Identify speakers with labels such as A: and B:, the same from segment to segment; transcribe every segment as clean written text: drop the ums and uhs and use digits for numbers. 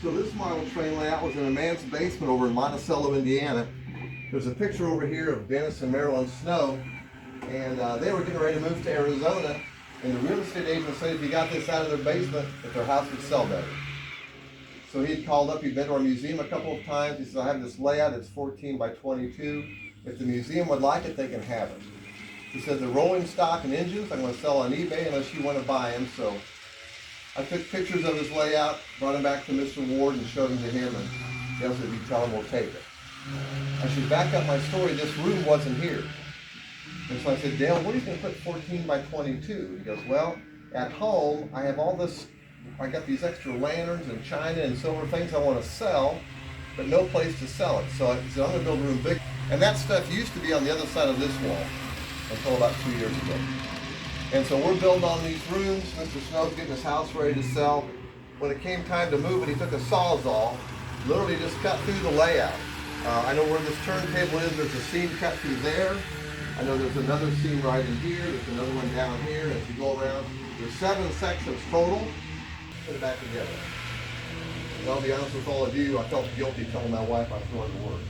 A: So this model train layout was in a man's basement over in Monticello, Indiana. There's a picture over here of Dennis and Marilyn Snow, and they were getting ready to move to Arizona, and the real estate agent said if you got this out of their basement, that their house would sell better. So he'd called up, he'd been to our museum a couple of times. He said, I have this layout, it's 14 by 22. If the museum would like it, they can have it. He said, the rolling stock and engines, I'm going to sell on eBay unless you want to buy them. So I took pictures of his layout, brought them back to Mr. Ward and showed them to him, and he said, if you tell him, we'll take it. I should back up my story, this room wasn't here. And so I said, Dale, what are you going to put 14 by 22? He goes, well, at home, I have all this, I got these extra lanterns and china and silver things I want to sell, but no place to sell it. So I said, I'm going to build a room big. And that stuff used to be on the other side of this wall until about 2 years ago. And so we're building on these rooms. Mr. Snow's getting his house ready to sell. When it came time to move it, he took a Sawzall, literally just cut through the layout. I know where this turntable is, there's a seam cut through there. I know there's another seam right in here, there's another one down here. As you go around, there's 7 sections total. Put it back together. And I'll be honest with all of you, I felt guilty telling my wife I was going to work.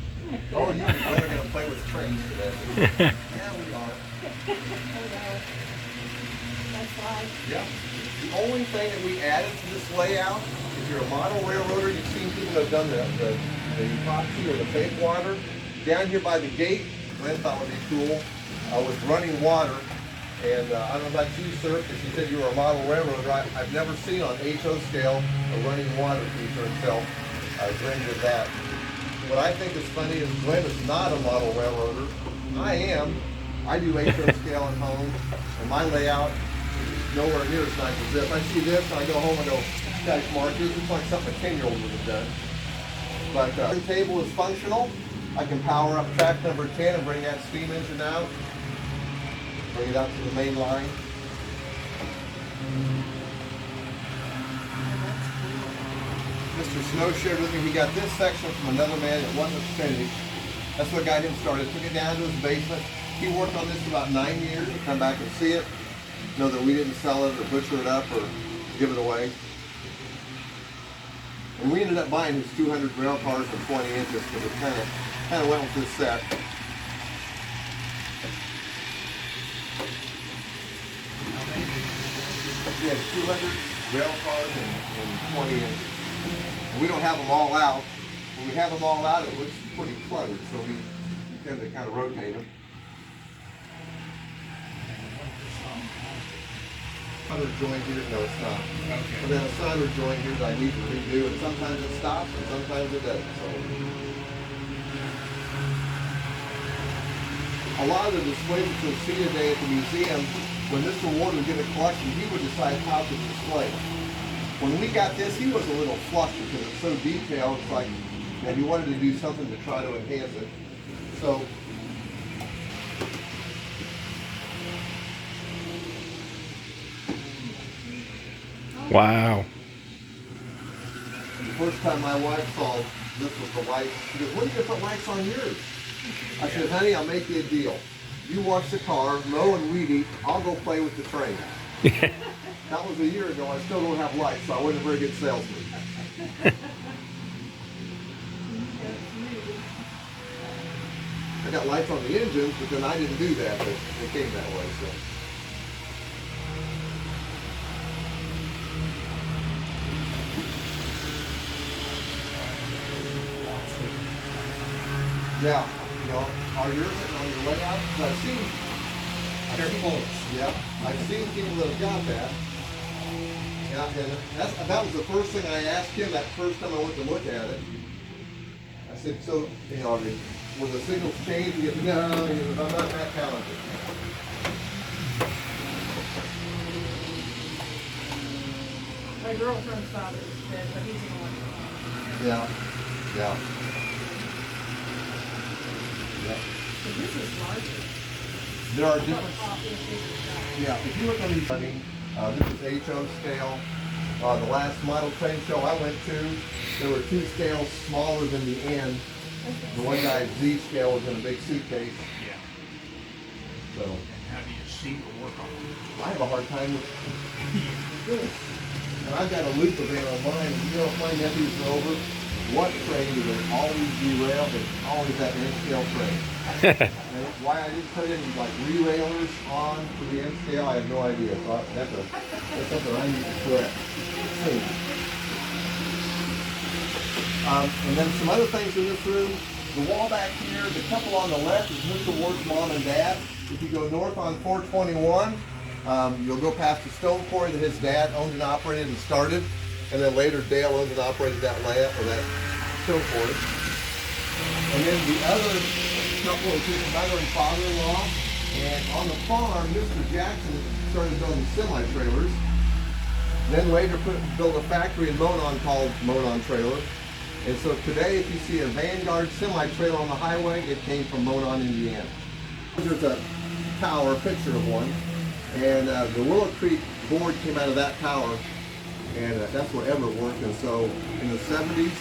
A: Oh, you and Glenn are going to play with trains today. Yeah, we are. Yeah. The only thing that we added to this layout, if you're a model railroader, you've seen people that have done the epoxy or the fake water. Down here by the gate, Glenn thought would be cool, with running water. And I don't know about you, sir, because you said you were a model railroader. I've never seen on HO scale a running water feature until Glenn did that. What I think is funny is Glenn is not a model railroader. I am. I do HO scale at home, and my layout is nowhere near as nice as this. I see this, and I go home and go, guys, Mark, this looks like something a 10-year-old would have done. But the table is functional. I can power up track number 10 and bring that steam engine out. Bring it out to the main line. Mr. Snow shared with me, he got this section from another man that wasn't finished. That's what got him started. Took it down to his basement. He worked on this for about 9 years. He'd come back and see it. Know that we didn't sell it or butcher it up or give it away. And we ended up buying his 200 rail cars for 20 inches because it kind of went with this set. We had 200 rail cars and 20 inches. And we don't have them all out. When we have them all out, it looks pretty cluttered, so we tend to kind of rotate them. Solder joint here, no, it's not. Okay. But then a solder joint here that I need to redo, and sometimes it stops and sometimes it doesn't. So a lot of the displays that you'll see today at the museum, when Mr. Ward would get a collection, he would decide how to display it. When we got this, he was a little flustered because it's so detailed. It's like, and he wanted to do something to try to enhance it. So
B: wow.
A: the first time my wife saw this was the light, she goes, what are you going to put lights on yours? I said, honey, I'll make you a deal. You wash the car, mow and weed eat, I'll go play with the train. That was a year ago. I still don't have lights, so I wasn't a very good salesman. I got lights on the engines, but then I didn't do that. But it came that way. So. Yeah, you know, are yours on your layout? I've seen. Yeah, I've seen people that have got that. Yeah, and that was the first thing I asked him that first time I went to look at it. I said, so, you know, will the signals change? He goes, no, he goes, I'm not that talented.
C: My girlfriend's father is dead, but he's an electrician.
A: Yeah, yeah. Yeah.
C: So this is larger.
A: There are different. Yeah, if you look on these, this is HO scale. The last model train show I went to, there were 2 scales smaller than the end. The one guy's Z scale was in a big suitcase.
D: Yeah.
A: So.
D: And how do you see or work on it?
A: I have a hard time with this. And I've got a loop event on mine, and you know, if my nephews are over, what train do they always derail? They always that N-scale train. And why I didn't put any like re-railers on for the N-scale, I have no idea. So that's something I need to correct soon. And then some other things in this room. The wall back here, the couple on the left is moved towards mom and dad. If you go north on 421, you'll go past the stone quarry that his dad owned and operated and started. And then later Dale owned and operated that lamp or that stone quarry. And then the other couple is his mother and father-in-law. And on the farm, Mr. Jackson started building semi-trailers. Then later built a factory in Monon called Monon Trailer. And so today, if you see a Vanguard semi-trailer on the highway, it came from Monon, Indiana. There's a tower, a picture of one. And the Willow Creek board came out of that tower. And that's where Everett worked. And so in the 70s,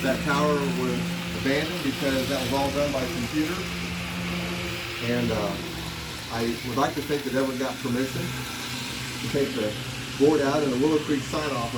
A: that tower was abandoned because that was all done by computer. And I would like to think that Everett got permission to take the board out and the Willow Creek sign off.